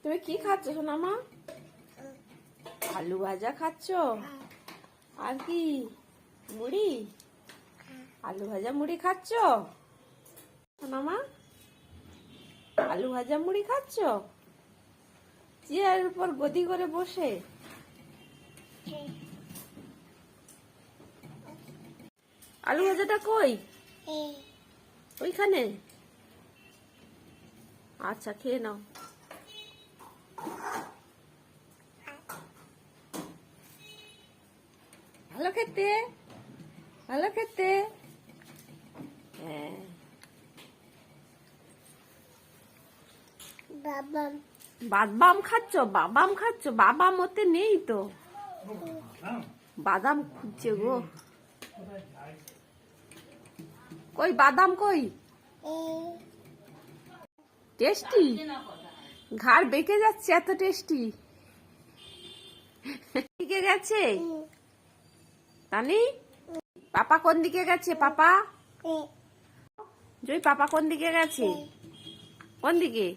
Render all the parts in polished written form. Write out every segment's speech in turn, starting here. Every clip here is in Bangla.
তুমি কি খাচ্ছ সোনামা? আলু ভাজা খাচ্ছ? আর কি? মুড়ি? আলু ভাজা মুড়ি খাচ্ছ সোনামা? আলু ভাজা মুড়ি খাচ্ছ চেয়ারের উপর গদি করে বসে? আলু ভাজাটা কই? ওইখানে। আচ্ছা, খেয়ে নাও। ভালো খেতে, ভালো খেতে। হ্যাঁ। বাদাম খাচ্ছ? বাদাম খাচ্ছ? বাদাম ওতে নেই তো। বাদাম খুঁজছে গো। কই বাদাম কই? টেস্টি, ঘাড় বেঁকে যাচ্ছে, এত টেস্টি। দিকে গেছে তানি? পাপা কোন দিকে গেছে? পাপা জয়, পাপা কোন দিকে গেছে? কোন দিকে?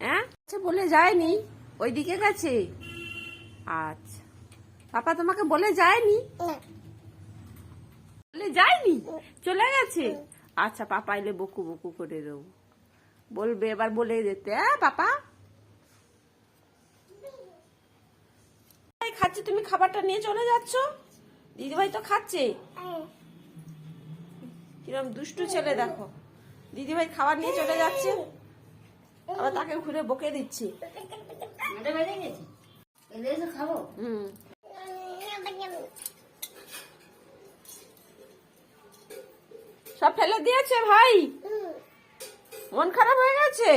হ্যাঁ, আচ্ছা, বলে যায়নি ওই দিকে গেছে। আচ্ছা, পাপা তোমাকে বলে যায়নি? বলে যায়নি, চলে গেছে। আচ্ছা, পাপা এলে বকু বকু করে দেবো, বলবে এবার বলে যেতে। হ্যাঁ পাপা খাচ্ছে, তুমি খাবারটা নিয়ে চলে যাচ্ছ? দিদিভাই তো খাচ্ছে। কিরম দুষ্টু ছেলে দেখো, দিদিভাই খাবার নিয়ে চলে যাচ্ছে, আবার তাকে ঘুরে বকে দিচ্ছি। সব ফেলে দিয়েছে ভাই, মন খারাপ হয়ে গেছে।